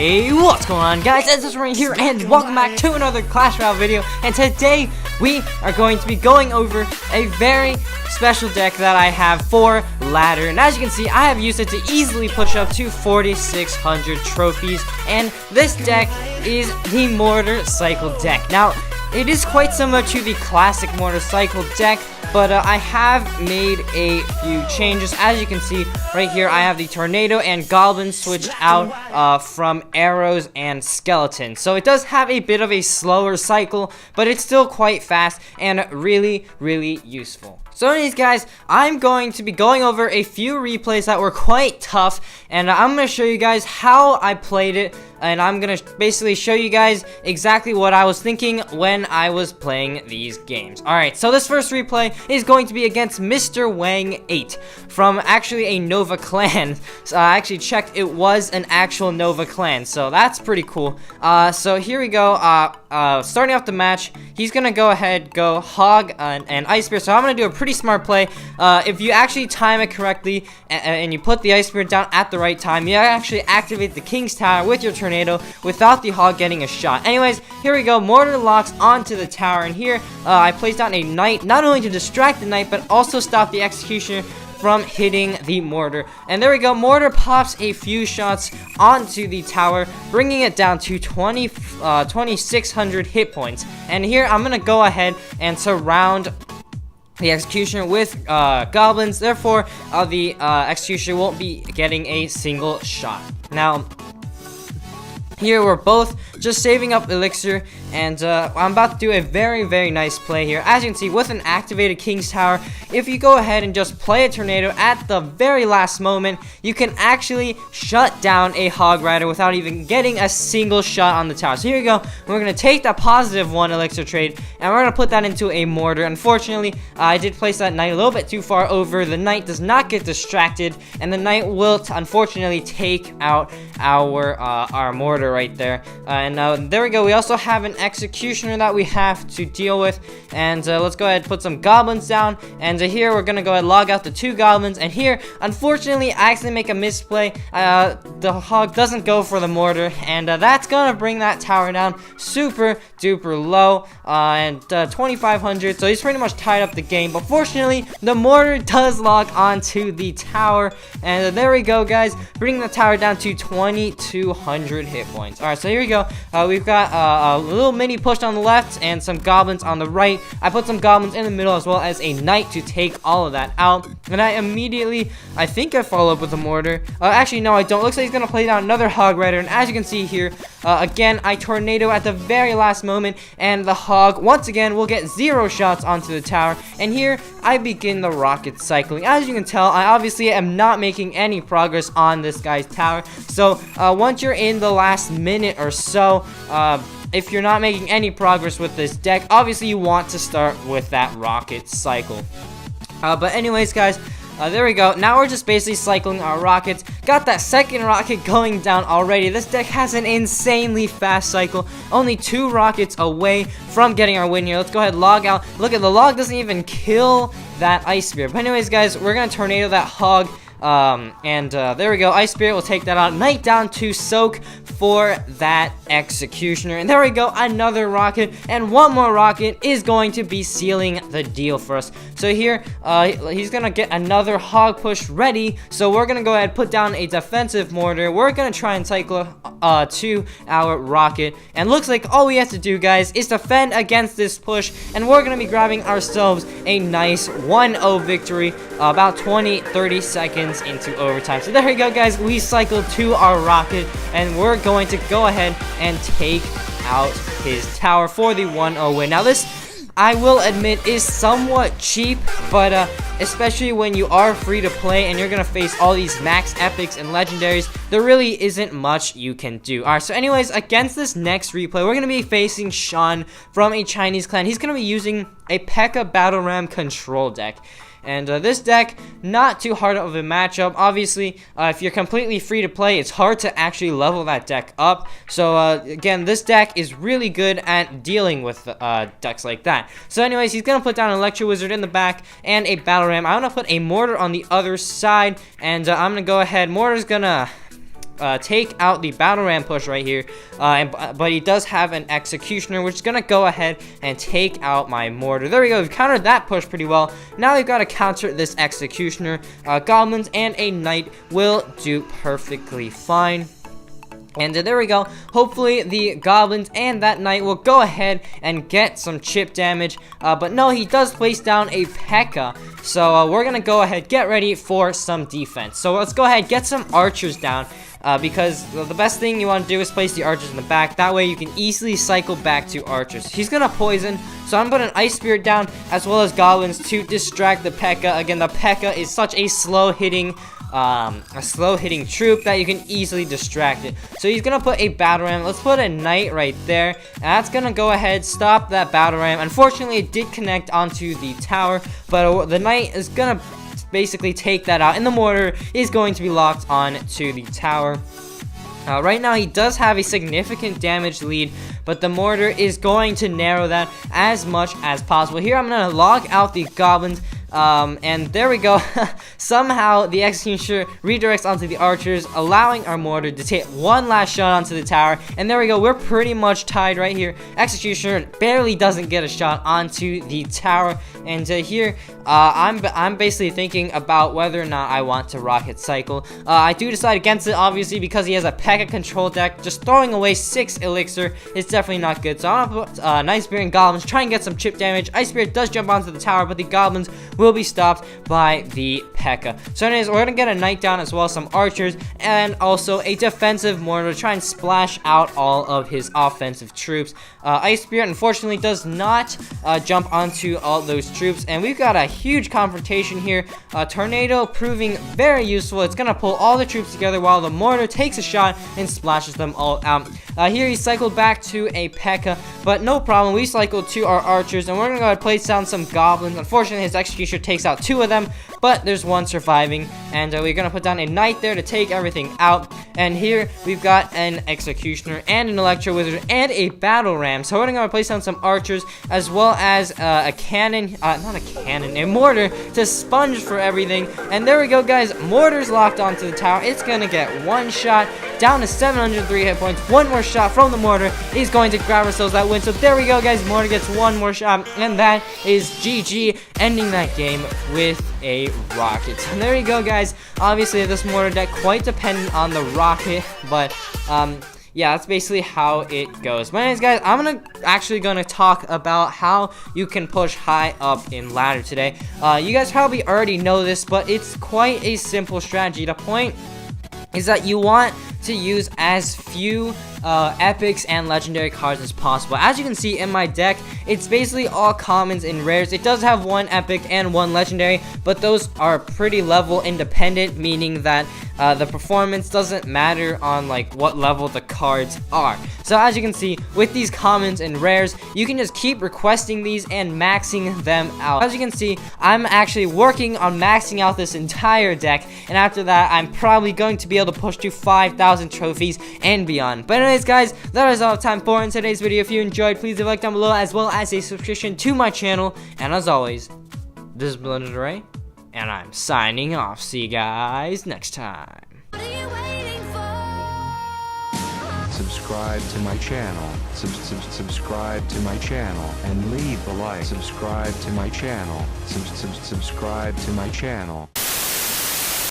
Hey, what's going on, guys? It's Rain here, and welcome back to another Clash Royale video. And today we are going to be going over a very special deck that I have for ladder. And as you can see, I have used it to easily push up to 4,600 trophies. And this deck is the Mortar Cycle deck. Now, it is quite similar to the classic Mortar Cycle deck, but I have made a few changes. As you can see right here, I have the Tornado and Goblins switched out from Arrows and Skeletons. So it does have a bit of a slower cycle, but it's still quite fast and really, really useful. So anyways, guys, I'm going to be going over a few replays that were quite tough, and I'm going to show you guys how I played it, and I'm going to basically show you guys exactly what I was thinking when I was playing these games. Alright, so this first replay is going to be against Mr. Wang 8 from actually a Nova clan. So I actually checked, it was an actual Nova clan, so that's pretty cool. So here we go. Starting off the match, he's going to go ahead, go Hog and Ice Spear, so I'm going to do a pretty smart play. If you actually time it correctly and you put the Ice Spear down at the right time, you actually activate the King's Tower with your Tornado without the Hog getting a shot. Anyways, here we go. Mortar locks onto the tower, and here I placed down a Knight, not only to distract the Knight, but also stop the Executioner from hitting the Mortar. And there we go. Mortar pops a few shots onto the tower, bringing it down to 2,600 hit points. And here I'm going to go ahead and surround the Executioner with Goblins. Therefore, the Executioner won't be getting a single shot. Now, here we're both just saving up elixir, and I'm about to do a very, very nice play here. As you can see, with an activated King's Tower, if you go ahead and just play a Tornado at the very last moment, you can actually shut down a Hog Rider without even getting a single shot on the tower. So here we go. We're going to take that +1 elixir trade, and we're going to put that into a Mortar. Unfortunately, I did place that Knight a little bit too far over. The Knight does not get distracted, and the Knight will unfortunately take out our Mortar right there. And there we go. We also have an Executioner that we have to deal with, and let's go ahead and put some Goblins down. And here we're gonna go ahead and log out the 2 Goblins, and here unfortunately I accidentally make a misplay. The Hog doesn't go for the Mortar, and that's gonna bring that tower down super duper low, and 2,500. So he's pretty much tied up the game, but fortunately the Mortar does log onto the tower, and there we go, guys, bringing the tower down to 2,200 hit points. Alright, so here we go. We've got a little mini push on the left and some Goblins on the right. I put some Goblins in the middle as well as a Knight to take all of that out, and I immediately, I think I follow up with a Mortar. Actually, no, I don't. Looks like he's gonna play down another Hog Rider, and as you can see here, again, I Tornado at the very last moment, and the Hog once again will get 0 shots onto the tower. And here I begin the rocket cycling. As you can tell, I obviously am not making any progress on this guy's tower. So once you're in the last minute or so, if you're not making any progress with this deck, obviously you want to start with that rocket cycle. But anyways, guys, there we go. Now we're just basically cycling our rockets. Got that second rocket going down already. This deck has an insanely fast cycle. Only 2 rockets away from getting our win here. Let's go ahead and log out. Look at the log doesn't even kill that Ice Spear. But anyways, guys, we're going to Tornado that Hog. There we go. Ice Spirit will take that out. Knight down to soak for that Executioner. And there we go. Another rocket. And one more rocket is going to be sealing the deal for us. So here, he's going to get another Hog push ready. So we're going to go ahead and put down a defensive Mortar. We're going to try and cycle to our rocket. And looks like all we have to do, guys, is defend against this push. And we're going to be grabbing ourselves a nice 1-0 victory. About 20-30 seconds into overtime. So there we go, guys. We cycled to our rocket, and we're going to go ahead and take out his tower for the 1-0 win. Now this, I will admit, is somewhat cheap, but especially when you are free to play and you're gonna face all these max epics and legendaries, there really isn't much you can do. Alright, so anyways, against this next replay, we're gonna be facing Sean from a Chinese clan. He's gonna be using a P.E.K.K.A. Battle Ram control deck. And this deck, not too hard of a matchup. Obviously, if you're completely free to play, it's hard to actually level that deck up. So again, this deck is really good at dealing with decks like that. So anyways, he's going to put down an Electro Wizard in the back and a Battle Ram. I'm going to put a Mortar on the other side, and I'm going to go ahead. Mortar's going to take out the battle ram push right here, but he does have an executioner, which is gonna go ahead and take out my mortar. There we go. We've countered that push pretty well. Now we've got to counter this executioner. Goblins and a knight will do perfectly fine. And there we go. Hopefully the goblins and that knight will go ahead and get some chip damage. But no, he does place down a P.E.K.K.A. So we're going to go ahead, get ready for some defense. So let's go ahead, get some archers down. Because the best thing you want to do is place the archers in the back. That way you can easily cycle back to archers. He's going to poison. So I'm putting an ice spirit down as well as goblins to distract the P.E.K.K.A. Again, the P.E.K.K.A. is such a slow hitting troop that you can easily distract it. So he's gonna put a battle ram. Let's put a knight right there, and that's gonna go ahead, stop that battle ram. Unfortunately, it did connect onto the tower, but the knight is gonna basically take that out, and the mortar is going to be locked on to the tower. Right now he does have a significant damage lead, but the mortar is going to narrow that as much as possible. Here I'm gonna log out the goblins. And there we go. Somehow the executioner redirects onto the archers, allowing our mortar to take one last shot onto the tower. And there we go. We're pretty much tied right here. Executioner barely doesn't get a shot onto the tower. And here, I'm basically thinking about whether or not I want to rocket cycle. I do decide against it, obviously, because he has a P.E.K.K.A. control deck. Just throwing away 6 elixir is definitely not good. So I'm gonna put Ice Spirit and goblins, try and get some chip damage. Ice Spirit does jump onto the tower, but the goblins will be stopped by the P.E.K.K.A. So anyways, we're gonna get a knight down as well as some archers and also a defensive mortar to try and splash out all of his offensive troops. Ice Spirit unfortunately does not jump onto all those troops, and we've got a huge confrontation here. Tornado proving very useful. It's gonna pull all the troops together while the mortar takes a shot and splashes them all out. Here he cycled back to a P.E.K.K.A. but no problem. We cycled to our archers, and we're gonna go ahead and place down some goblins. Unfortunately, his executioner takes out 2 of them, but there's 1 surviving, and we're gonna put down a knight there to take everything out. And here we've got an executioner and an electro wizard and a battle ram. So we're gonna place down some archers as well as a cannon, a mortar to sponge for everything. And there we go, guys. Mortar's locked onto the tower. It's gonna get 1 shot down to 703 hit points. 1 more shot from the mortar is going to grab ourselves that win. So there we go, guys. Mortar gets 1 more shot, and that is GG, ending that game with a rocket. So there you go, guys. Obviously this mortar deck quite dependent on the rocket, but yeah, that's basically how it goes. But anyways, guys, I'm actually gonna talk about how you can push high up in ladder today. You guys probably already know this, but it's quite a simple strategy. The point is that you want to use as few epics and legendary cards as possible. As you can see in my deck, it's basically all commons and rares. It does have 1 epic and 1 legendary, but those are pretty level independent, meaning that the performance doesn't matter on like what level the cards are. So as you can see, with these commons and rares, you can just keep requesting these and maxing them out. As you can see, I'm actually working on maxing out this entire deck, and after that, I'm probably going to be able to push to 5,000 trophies and beyond. But anyways, guys, that is all I have time for in today's video. If you enjoyed, please leave a like down below as well as a subscription to my channel. And as always, this is Legendaray, and I'm signing off. See you guys next time. Subscribe to my channel, subscribe to my channel, and leave a like. Subscribe to my channel, subscribe to my channel.